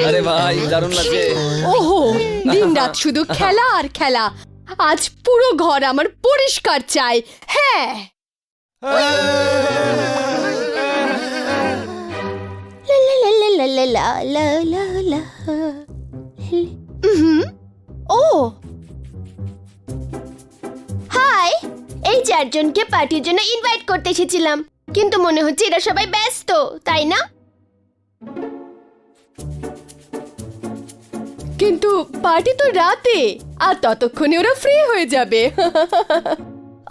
আরে ভাই দারুণ লাগছে। ওহো, দিনরাত শুধু খেলা আর খেলা। আজ পুরো ঘর আমার পরিষ্কার চাই। হ্যাঁ, ও হাই, এই চারজনকে পার্টির জন্য ইনভাইট করতে এসেছিলাম, কিন্তু মনে হচ্ছে এরা সবাই ব্যস্ত, তাই না? কিন্তু পার্টি তো রাতে, আর ততক্ষণে ওরা ফ্রি হয়ে যাবে।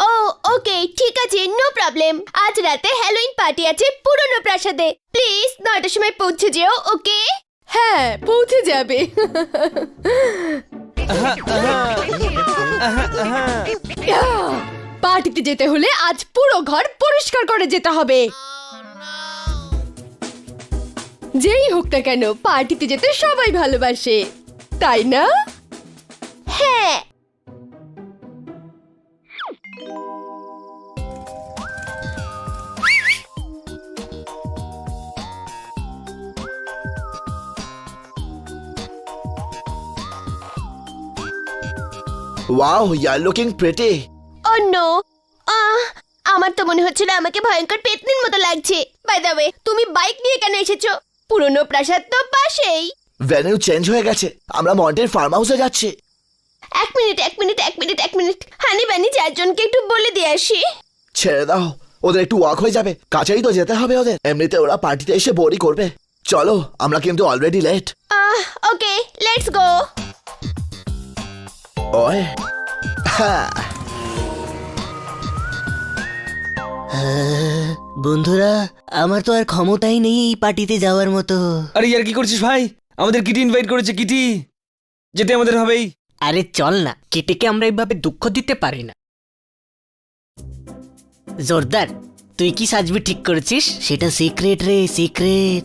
ও ওকে, ঠিক আছে, নো প্রবলেম। আজ রাতে হ্যালোইন পার্টি আছে পুরনো প্রাসাদে। প্লিজ 9টার সময় পৌঁছে যেও, ওকে? হ্যাঁ, পৌঁছে যাবে। পার্টিতে যেতে হলে আজ পুরো ঘর পরিষ্কার করে যেতে হবে। যেই হোক না কেন, পার্টিতে যেতে সবাই ভালোবাসে, তাই না? হ্যাঁ। Wow, you're looking pretty. Oh no, আমার তো মনে হচ্ছিল আমাকে ভয়ঙ্কর পেতনির মতো লাগছে। বাই দ্য ওয়ে, তুমি বাইক নিয়ে কেন এসেছো? পুরনো প্রাসাদ তো পাশেই। ভেন্যু চেঞ্জ হয়ে গেছে, আমরা মন্টের ফার্ম হাউসে যাচ্ছি। এক মিনিট, হানি বানি চারজনকে একটু বলে দিয়ে আসি। ছেড়ে দাও, ওদের একটু ওয়াক হয়ে যাবে, কাছেই তো যেতে হবে ওদের। এমনিতে ওরা পার্টিতে এসে বোরই করবে। চলো, আমরা কিন্তু already late. Okay, let's go. ওয়ে হ্যাঁ, বন্ধুরা, আমার তো আর ক্ষমতাই নেই এই পার্টিতে যাওয়ার মতো। আরে ইয়ার কি করছিস ভাই? আমাদের কিটি ইনভাইট করেছে, কিটি যেতে আমাদের হবেই। আরে চল না, কেটেকে আমরা এইভাবে দুঃখ দিতে পারি না। জোরদার, তুই কি সাজবি ঠিক করেছিস? সেটা সিক্রেট রে, সিক্রেট।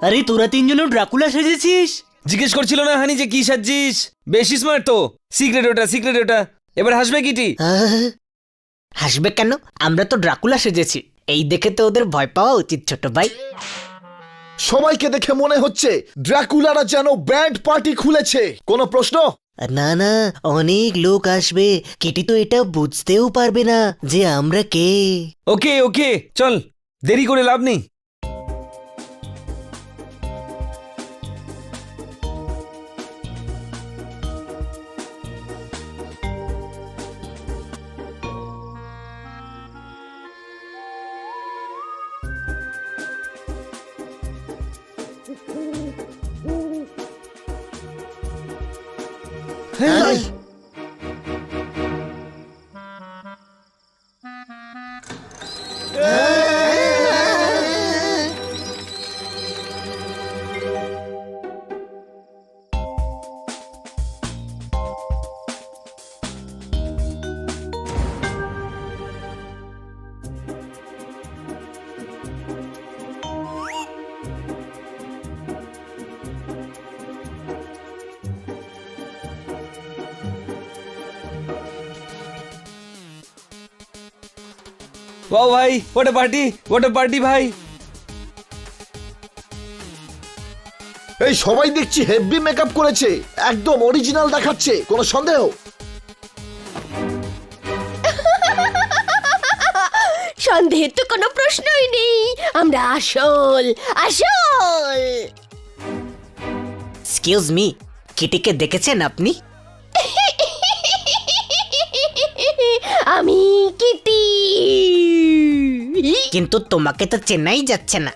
আরে তোরা তিনজনও ড্রাকুলা সেজেছিস? জিজ্ঞেস করছিল না হানি যে কি সাজছিস? বেশি স্মার্ট তো। সিক্রেট ওটা। এবার হাসবে কিটি। হাসবে কেন? আমরা তো ড্রাকুলা সেজেছি, এই দেখে তো ওদের ভয় পাওয়া উচিত ছোট ভাই। সবাইকে দেখে মনে হচ্ছে ড্রাকুলারা যেন ব্যান্ড পার্টি খুলেছে। কোনো প্রশ্ন? না না, অনেক লোক আসবে, কেটি তো এটা বুঝতেও পারবে না যে আমরা কে। ওকে চল, দেরি করে লাভ নেই। এই, ওয়াও ভাই, হোয়াট আ পার্টি ভাই। এই সবাই দেখছি হেভি মেকআপ করেছে, একদম অরিজিনাল দেখাচ্ছে, কোনো সন্দেহ? সন্দেহের তো কোনো প্রশ্নই নেই, আমরা আসল। এক্সকিউজ মি, কেটিকে দেখেছেন আপনি? আমি কিটি। কিন্তু তোমাকে তো চেনাই যাচ্ছে না।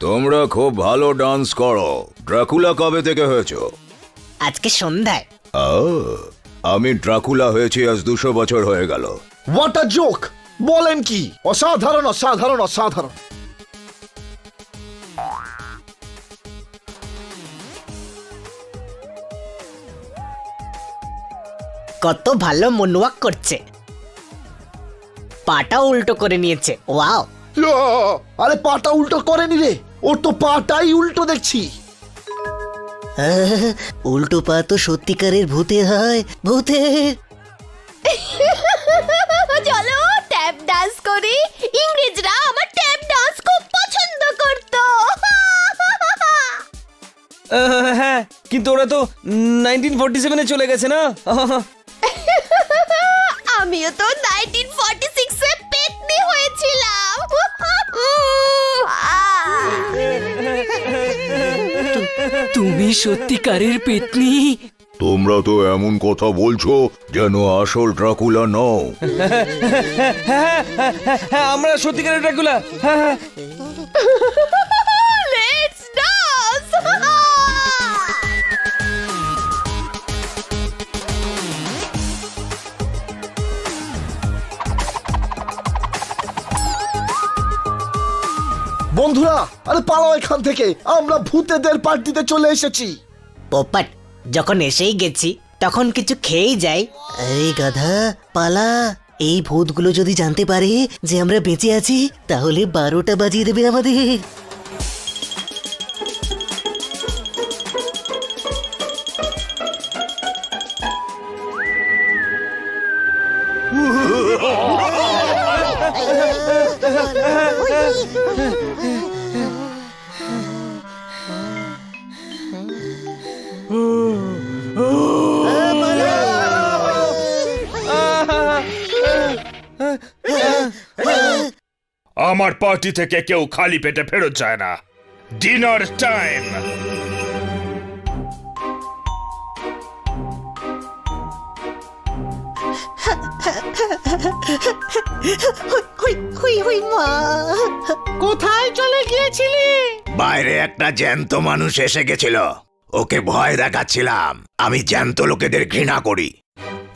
তোমরা খুব ভালো ডান্স করো। ড্রাকুলা কবে থেকে হয়েছো? আজকে সন্ধ্যায়। ও, আমি ড্রাকুলা হয়েছি আজ 200 বছর হয়ে গেল। What a joke! বলেন কি? অসাধারণ অসাধারণ অসাধারণ। কত ভালো মনওয়াক করছে, পাটা উল্টো করে নিয়েছে। ওয়াও! ইয়া! আরে পাটা উল্টো করেনি রে, ওর তো পাটাই উল্টো দেখছি। উল্টো পা তো সত্যিকারের ভূতের হয়, ভূতের। চলো ট্যাপ ডান্স করি। ইংরেজরা আমার ট্যাপ ডান্স খুব পছন্দ করত। হ্যাঁ, কিন্তু ওরা তো 1947-এ চলে গেছে না? আমিও তো 1946-এ পেতনি হয়েছিলাম। তুমি সত্যিকারের পেতনি? তোমরা তো এমন কথা বলছো যেন আসল ড্রাকুলা নও। হ্যাঁ, আমরা সত্যিকারের ড্রাকুলা। হ্যাঁ, Let's dance! বন্ধুরা, আরে পালাও এখান থেকে, আমরা ভূতেদের পার্টিতে চলে এসেছি। পোপট, যখন এসেই গেছি তখন কিছু খেয়েই যাই। আরে গাধা, পালা। এই ভূতগুলো যদি জানতে পারে যে আমরা বেঁচে আছি তাহলে 12টা বাজিয়ে দেবে আমাদের। আমার পার্টি থেকে কেউ খালি পেটে ফেরত যায় না। Dinner time. কোথায় চলে গিয়েছিলি? বাইরে একটা জ্যান্ত মানুষ এসে গেছিল, ওকে ভয় দেখাচ্ছিলাম। আমি জ্যান্ত লোকেদের ঘৃণা করি।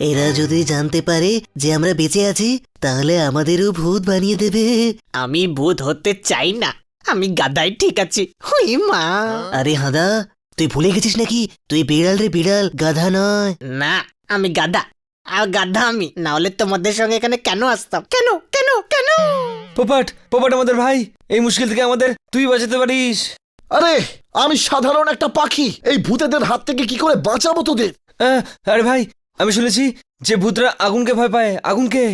এরা যদি জানতে পারে যে আমরা বেঁচে আছি তাহলে আমাদেরও ভূত বানিয়ে দেবে। আমি ভূত হতে চাই না, আমি গাধাই ঠিক আছি। হুই মা! আরে হাদা, তুই ভুলে গেছিস নাকি? তুই বিড়াল রে, বিড়াল, গাধা নয়। না, আমি গাধা। আর গাধা আমি না হলে তোমাদের সঙ্গে এখানে কেন আসতাম? কেন কেন কেন? পোপট আমাদের ভাই, এই মুশকিল থেকে আমাদের তুই বাঁচাতে পারিস। আরে আমি সাধারণ একটা পাখি, এই ভূতেদের হাত থেকে কি করে বাঁচাবো তোদের? আরে ভাই, আমি শুনেছি যে ভূতরা আগুনকে ভয় পায়। আগুনকে?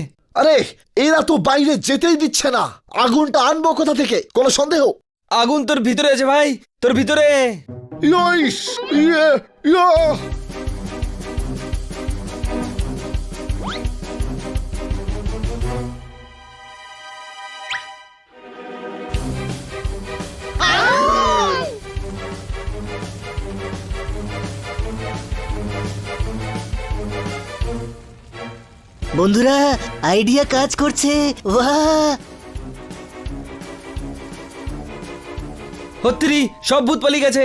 আরে এরা তো বাইরে যেতেই দিচ্ছে না, আগুনটা আনবো কোথা থেকে? কোনো সন্দেহ? আগুন তোর ভিতরে আছে ভাই, তোর ভিতরে। ইয়ইস! ইয়ে! ইয়া! বন্ধুরা, আইডিয়া কাজ করছে। বাহ! হত্তিরি, সব ভূত পালিয়ে গেছে।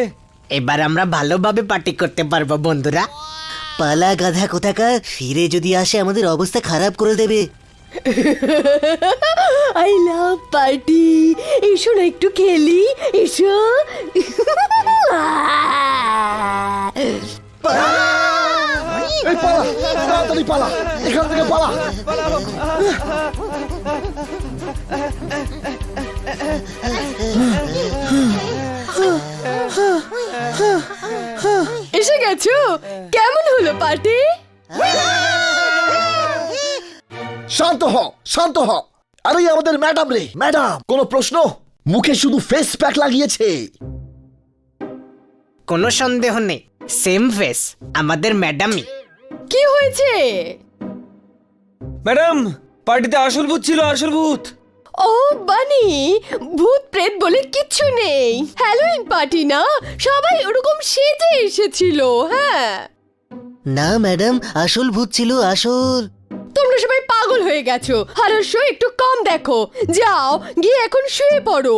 এবার আমরা ভালোভাবে পার্টি করতে পারবো বন্ধুরা। পালা গাধা কোথাকার, ফিরে যদি আসে আমাদের অবস্থা খারাপ করে দেবে। I love party. এসো না একটু খেলি, এসো। এই পালা, তাড়াতাড়ি পালা, এখান থেকে পালা। এসে গেছো? কেমন হলো পার্টি? শান্ত হ, শান্ত হ। আরে আমাদের ম্যাডাম রে, ম্যাডাম, কোনো প্রশ্ন? মুখে শুধু ফেস প্যাক লাগিয়েছে। কোনো সন্দেহ নেই, সেম ফেস, আমাদের ম্যাডামই। কি হয়েছে? ম্যাডাম, পার্টিতে আসল ভূত ছিল, আসল ভূত। ও বানি, ভূত প্রেত বলে কিচ্ছু নেই। হ্যালোইন পার্টি না, সবাই ওরকম সেজে এসেছিল। হ্যাঁ, না ম্যাডাম, আসল ভূত ছিল, আসল। তোমরা সবাই পাগল হয়ে গেছো। হরর শো একটু কম দেখো। যাও গিয়ে এখন শুয়ে পড়ো।